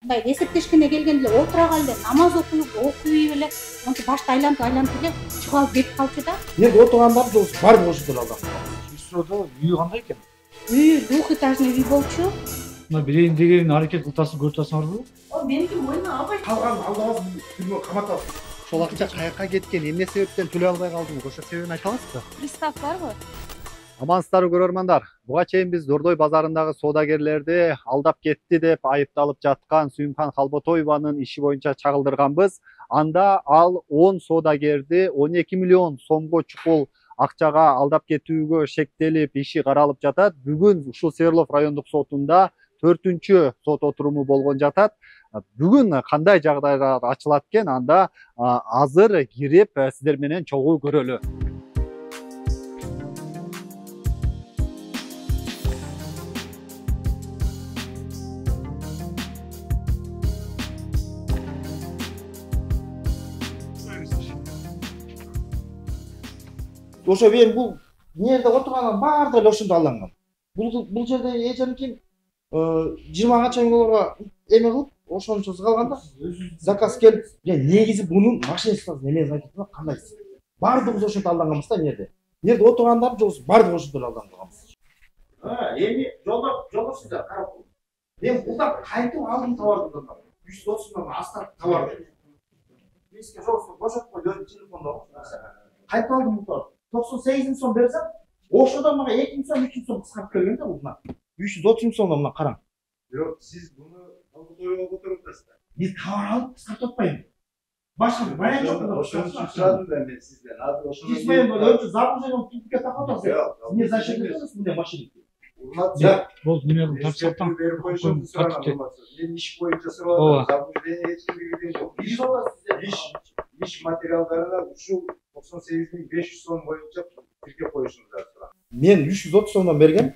мындай эсептешкене келгенде отура кал эле намаз окуй эле монтип башты айлантып эле чыгып алып кетип калчу да. Енді отырғандар да бар ошол эле алдан. Бистрода үйү кандай экен? Үй двухэтажный үй болчу. Мына берейин деген аракет кылтасын көрүп барбы? Меники мойнуна албай Калган алдабыз түрмөгө каматабыз. Ошол акча каяка кеткен, эмне себептен төлөй албай калдыңыз? Ошо себебин айта аласызбы? пристав барбы? Амансыздарбы көрөрмандар. Буга чейин биз Дордой базарындагы соодагерлерди алдап кетти деп айыпталып жаткан Сүйүмкан Халботоеванын иши боюнча чагылдырганбыз. Анда ал 10 соодагерди 12 миллион сомго чукул акчага алдап кетүүгө шектелип иши каралып жатат. Бүгүн ушул Свердлов райондук сотунда 4-чү сот отуруму болгон жатат. Бүгүн кандай жагдайлар ачылат экен, анда азыр кирип сиздер менен чогуу көрөлү. Ошо мен бул жерде отургандар баардыгы эле ошондо алынган. Бул жерде эженкин 20 канча миң долларга эме кылып, ошончосу калганда заказ келип, негизи бунун машинасы немеси айтып турат, кандай? Баардыгыбыз ошондо алданганбыз да жерде. Жерде отургандар жолсуз баардыгы ошондо эле алданганбыз. Эми жолдошсуздар карап туруп. Мен булдан кайтып алдым товарды. 130 миң астар товар берди. Бизге жолсуз бошотпой телефондо кайтып алдым бул. 98 сом берсем, ошодон мага 2 миң сом, 3 миң сом кыскарып келген да бул. 330 миң сомдон мына караң. Yok, siz bunu Halbutoy'a oturursunuz. Biz tavır alıp kıskart tutmayın. Başka bayan yok da. Oşunu çıkardım ben sizden. Hadi oşunu. İsmail böyle önce zabıcayla tüpüke takılmasın. Niye zaşak ediyorsunuz bu ne maşını? Ya. Bol dünya tartışmaktan. Benim koyuşum sıralanmaz. Ben iş boyunca sıraladım. Zabıcayla hiçbir bildiğim yok. İş materyallarına şu 98.500 son boyunca Türkiye koyuşunuz sıra. Ben 330 somdan bergen.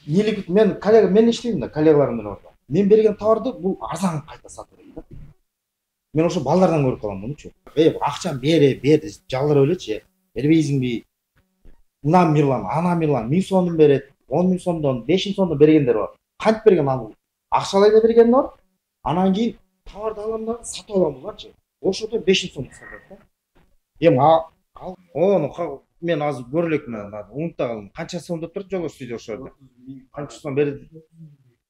Нелік мен коллега мен иштеймін да коллегаларыммен орта. Мен берген товарды бұл арзан қайта сатып берейін да. Мен ошо балдардан көрүп калам мунучу. Акчам бер, жалгыр өлечи. Бербейсиңби? Мына Мирлан, ана Мирлан 1000 сомдон берет, 10 000 сомдон, 5 000 сомдон бергендер бар. Кантип берген ал? Акчалай да берген бар. Анан кийин товарды алам да сатып алам буларчы. Ошодо 5 000 сом сатат да. Эми оны мен азыр көрөлекмин, унутта калдым. Канча сом деп турат жолдош дейді ошо. Канча сом берди?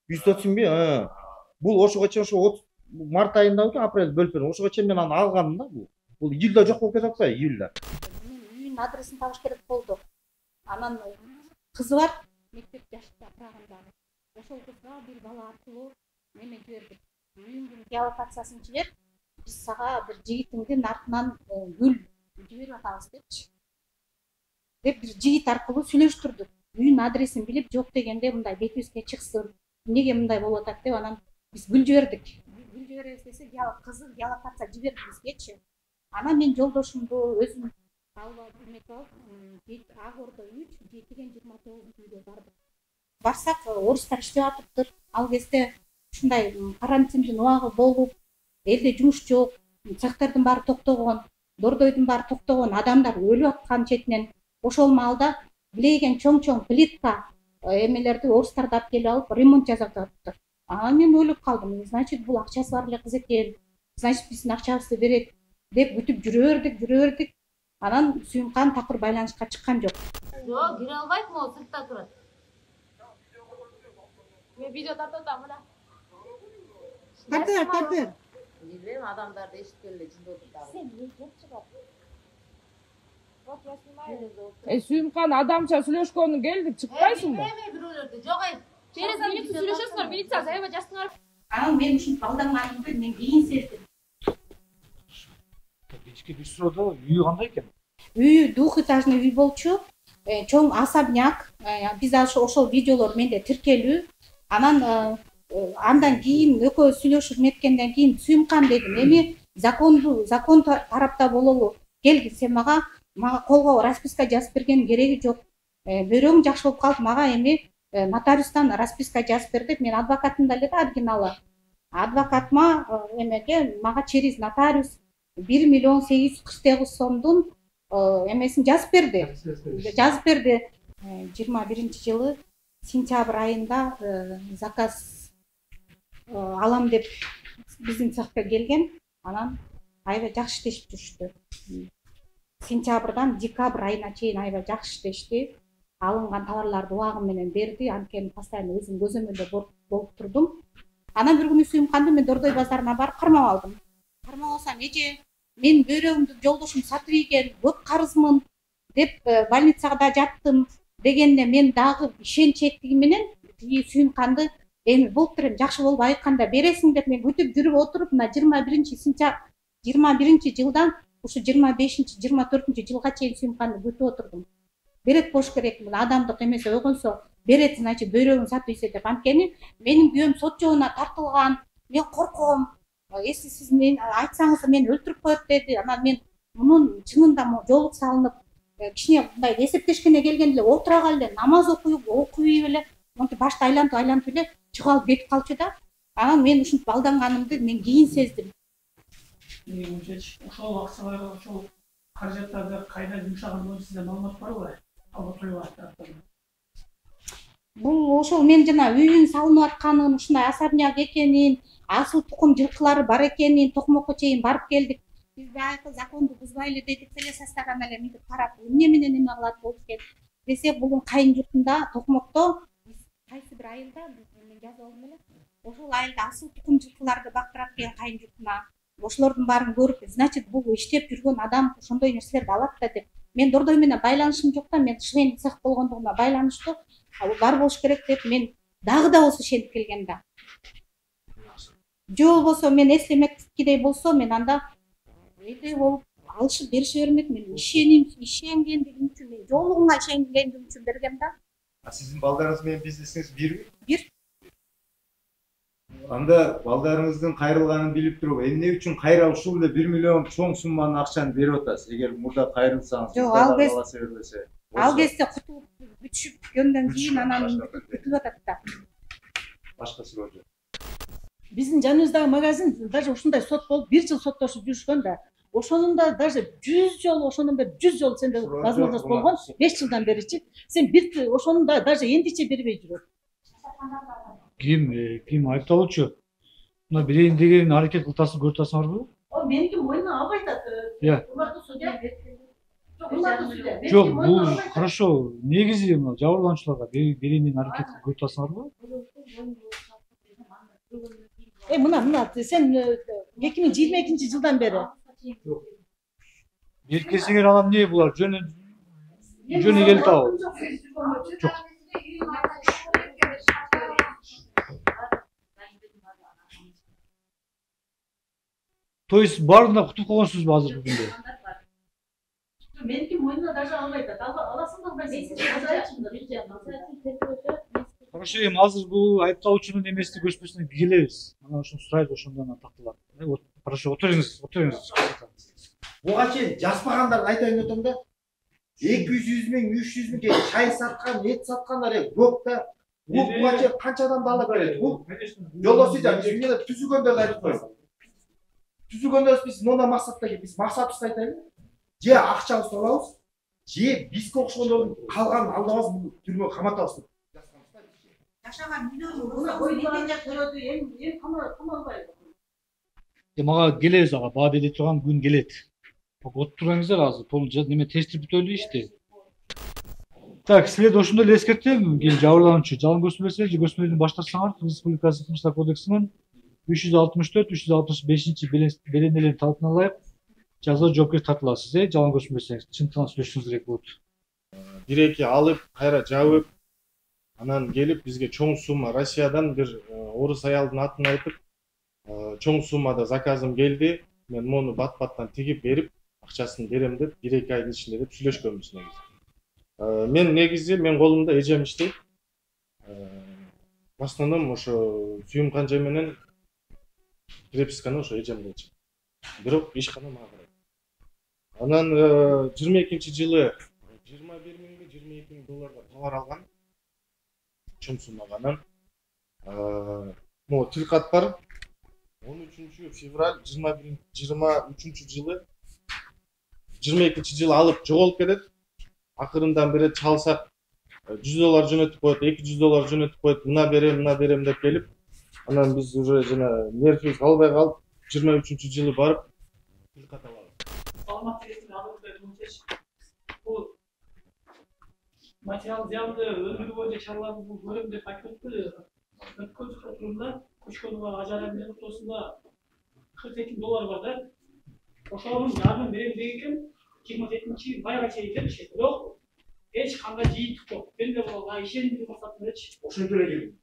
130 миң. Бул ошого чейин ошо март айында апрель бөлүп берген. Ошого чейин мен аны алганым да бул. Бул июлда жок болуп кетип атпайбы, июлда. Мен үйүнүн адресин табыш керек болду. Анан кызы бар, мектеп жашта апрагындагы. Ошол кызга бир бала аркылуу неме жибердик. Үйүңдүн геолокациясын жибер, биз сага бир жигитиңдин артынан гүл жиберип атабыз депчи. Деп бир жигит аркылуу сүйлөштүрдүк. Үйүнүн адресин билип, жок дегенде мындай бетибизге чыксын. Эмнеге мындай болуп атат деп анан биз гүл жибердик. Гүл жиберебиз десе, кызы геолокация жиберди бизгечи. Анан мен жолдошумду өзүм алып эметип алып, Ак Ордо 3, 7-29-үйгө бардык. Барсак, орустар иштеп атыптыр. Ал кезде ушундай карантиндин убагы болуп, элде жумуш жок, цехтердин баары токтогон, Дордойдун баары токтогон, адамдар өлүп аткан четинен. Ошол маалда билеген чоң-чоң плитка эмелерди орустарды алып келип алып ремонт жасап атыптыр. Мен өлүп калдым. Значит, бул акчасы бар эле кыз экен. Значит, биздин акчабызды берет деп бүтүп жүрө-бердик. Анан Сүйүмкан такыр байланышка чыккан жок. Жок, кире албайт, могу сыртта турат. Мен видео тартып атам мына. Тартыр. Билбейм, адамдарды эшиткеле жинде отурдагы. Сен эмне кеп чыгат? Сүйүмкан адамча сүйлөшкөнү келдик, чыкпайсыңбы? Эме бирөөлөрдү жок ай. Через милиция сүйлөшөсүңөр, милиция аябай жаштыңар. Анан мен ушинтип алданганымды мен кийин сездим. Ички Бистрода үйү кандай экен? Үйү двухэтажный үй болчу. Чоң особняк. Биз ошол видеолор менде тиркелүү. Андан кийин экөө сүйлөшүп неткенден кийин Сүйүмкан дедим. Эми закон тарапта бололу. Келди, сен мага колго расписка жазып берген кереги жок. Бөйрөгүң жакшы болуп калып, мага эми нотариустан расписка жазып бер деп, мен адвокатым да эле да оригиналы. Адвокатыма эмеге мага через нотариус 1 миллион 849 сомдун эмесин жазып берди. 21-жылы сентябрь айында заказ алам деп биздин цехке келген. Анан аябай жакшы иштешип жүрүштү. Сентябрдан декабрь айына чейин аябай жакшы иштешти. Алынган товарларды убагы менен берди. Анткени постоянно өзүм көзөмөлдө болуп турдум. Анан бир күнү Сүйүмканды мен Дордой базарына барып кармап алдым. Кармап алсам, эже, мен бөйрөгүмдү жолдошум сатып ийген, көп карызмын деп больницада жаттым дегенде мен дагы ишенч этигим менен Сүйүмканды эми болуптур, эми жакшы болуп айтканда бересиң деп мен күтүп жүрүп отуруп, мына 21 сентябрь 21 жылдан ушу 25-24 жылга чейин Сүйүмканды күтүп отурдум. Берет болуш керек, бул адамдык эмес, ойгонсо берет, значит бөйрөгүн сатып ийсе деп. Анткени менин күйөөм сот жобуна тартылган, мен корком. Если сиз мен айтсаңыз мен өлтүрүп коет деди. Анан мен мунун чынында жолук салынып, кичине мындай эсептешкене келгенде эле отура кал эле, намаз окуй эле, монтип башты айлантып эле чыгып алып кетип калчу да. Анан мен ушинтип алданганымды мен кийин сездим. Ошол убакытта ошол каражаттарды кайда жумшаган боюнча сизде маалымат барбы? Бул ошол мен жана үйүн салынып атканын, ушундай особняк экенин, асыл тукум жылкылары бар экенин Токмокко чейин барып келдик. Биз баягы законду бузбайлы дедик эле, составдан эле мынтип карап, эмне менен эме кылат болуш керек десек, бугун кайын журтунда Токмокто кайсы бир айылда мен жазып алдым эле. Ошол айылда асыл тукум жылкыларды бактырат экен кайын журтуна. Ошолордун баарын көрүп, значит бул иштеп жүргөн адам ошондой нерселерди алат да деп. Мен Дордой менен байланышым жок да, мен швейный цех болгондугуна байланыштуу. Бар болуш керек деп мен дагы да болсо ишенип келгем да. Же болбосо мен эслемеккидей болсо, мен анда эйдей болуп алышып берише бермек. Мен ишенгендигим үчүн, мен жоолугуңа ишенгендигим үчүн бергем да. Сиздин балдарыңыз менен бизнесиңиз бирби? Бир. Анда балдарыңыздын кайрылганын билип туруп, эмне үчүн кайра ушул эле 1 миллион чоң сумманын акчаны берип атасыз? Эгер мурда кайрылсаңыз, жок, ал кезде кутулуп бүтүшүп жөндөн кийин анан күтүп атат да. Башка суроо жок. Биздин жаныбыздагы магазин даже ушундай сот болуп 1 жыл соттошуп жүрүшкөн да. Ошонун да даже 100 жолу, ошонун бери 100 жолу сенде возможность болгон 5 жылдан беричи. Сен бир ошонун да даже эндиче бербей жүрөт. Ким айыпталуучу? Мына берейин деген аракет кылтасын көрүп атасыңарбы? О, меники мойнуна албай атат. Уларды судья Жок, бул хорошо. Негизи мына жабырлануучуларга берейин деген аракет көрүп атасыңарбы? Мына сен 2022 жылдан бери. Беркесиңер анан эмне булар жөнү келип атабы? Жок. То есть баарына кутуп койгонсузбу азыркы күндө? Меники мойнуна даже албай атат. Аласың да албайсың. Хорошо, эми азыр бул айыпталуучунун эмесин көрсөтмөсүнөн келебиз. Анан ошону сурайбыз, ошондон тактылар. Хорошо, отуруңуз. Буга чейин жазбагандарды айтайын өтөм да. 200 миң, 300 миңге чай саткан, эт саткандар көп да. Бул буга чейин канча адамды алып келет? Бул жолдошуйда биз эмне түзүгөндөрдү айтып коебуз. Түзүгөндөрбүз биз мына максатта биз максатыбызды айтайлы. Же акчабызды алабыз, же бизге окшогондордун калганын алдабыз, бул түрмөгө каматабыз. Жашаган мүнөзү Мага келебиз ага, баа бере турган күн келет. Отуруңуздар азыр, неме тестир бүтөлү ишти. Так, силерди ошондой эле эскертем, жабырлануучу жалган көрсөтмөсө же көрсөтмөдөн баштасаңар, Кыргыз Республикасы Кылмыштар кодексинин 364-365 белгиленген талаптарына ылайык жаза жоопкерчиликке тартыласыз, жалган көрсөтмөсөңүз, чындыгын сүйлөшүшүңүз керек болот. Бир-эки алып, кайра жабып, анан келип бизге чоң сумма Россиядан бир орус аялдын атын айтып, чоң суммада заказым келди, мен мону бат-баттан тигип берип, акчасын берем деп 1-2 айдын ичинде деп сүйлөшкөнбүз негизи. Мен колумда эжем иштейт. В основном ошо Сүйүмкан менен преписканы ошо эжем кылчу. Бирок ишкана мага карайт. Анан 22-жылы 21 миңби 22 миң долларга товар алган. Чоң суммага анан могу тилкат бар. 13 февраль 23 жылы 22-жылы алып жоголуп кетет. Акырындан бери чалсак $100 жөнөтүп коет, $200 жөнөтүп коет, мына берем деп келип, Анан биз уже жана нервибиз калбай калып 23-жылы барып тил кат алабыз. Саламат тестин алдында айтымча бул материал зыянды өндүрүү боюнча чараларды бул көрөм деп айтып өттү. Өткөн турумда Көчкөнова Ажара менен ортосунда $42 бар да. Ошонун жардам берем деген 27-жыл майга чейин келишет. Бирок эч кандай жыйынтык жок. Мен де буга ишендирүү максатындачы. Ошентип эле келдим.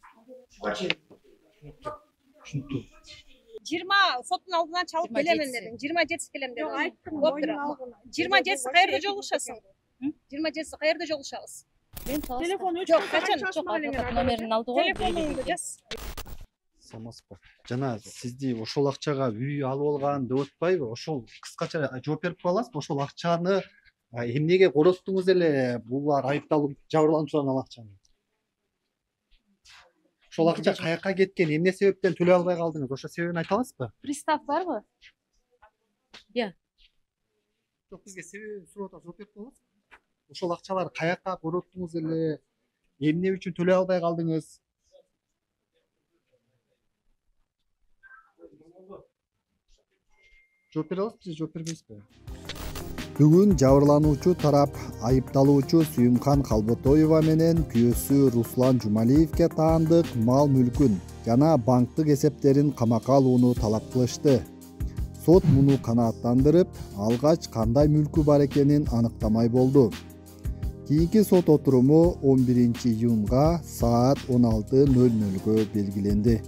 Буга чейин. Түшүнүктүү. 20 соттун алдынан чалып келемин дедим. 27 келем дедим. Жок, айттым. 27 каерде жолугушасың? 27 каерде жолугушабыз? Мен телефон өчүрүп жок, качан жок, номерин алды го. Телефонуңду жаз. Саламатсызбы. Жана сизди ошол акчага үй алып алган деп атпайбы? Ошол кыскача жооп берип аласызбы? Ошол акчаны эмнеге короттуңуз эле? Булар айыпталып жабырлануучулардын ал акчаны. Ошол акча каяка кеткен, эмне себептен төлөй албай калдыңыз? Ошо себебин айта аласызбы? Пристав барбы? Жок, бизге себебин сурап атат, жооп берип аласызбы? Ошол акчалар каяка короттуңуз эле? Эмне үчүн төлөй албай калдыңыз? Жооп бере аласызбы же жооп бербейсизби? Бүгүн жабырлануучу тарап айыпталуучу Сүйүмкан Калботоева менен күйөөсү Руслан Жумалиевке таандык мал мүлкүн жана банктык эсептерин камакка алууну талап кылышты. Сот муну канааттандырып, алгач кандай мүлкү бар экенин аныктамай болду. Кийинки сот отуруму 11 июнга саат 16:00 белгиленди.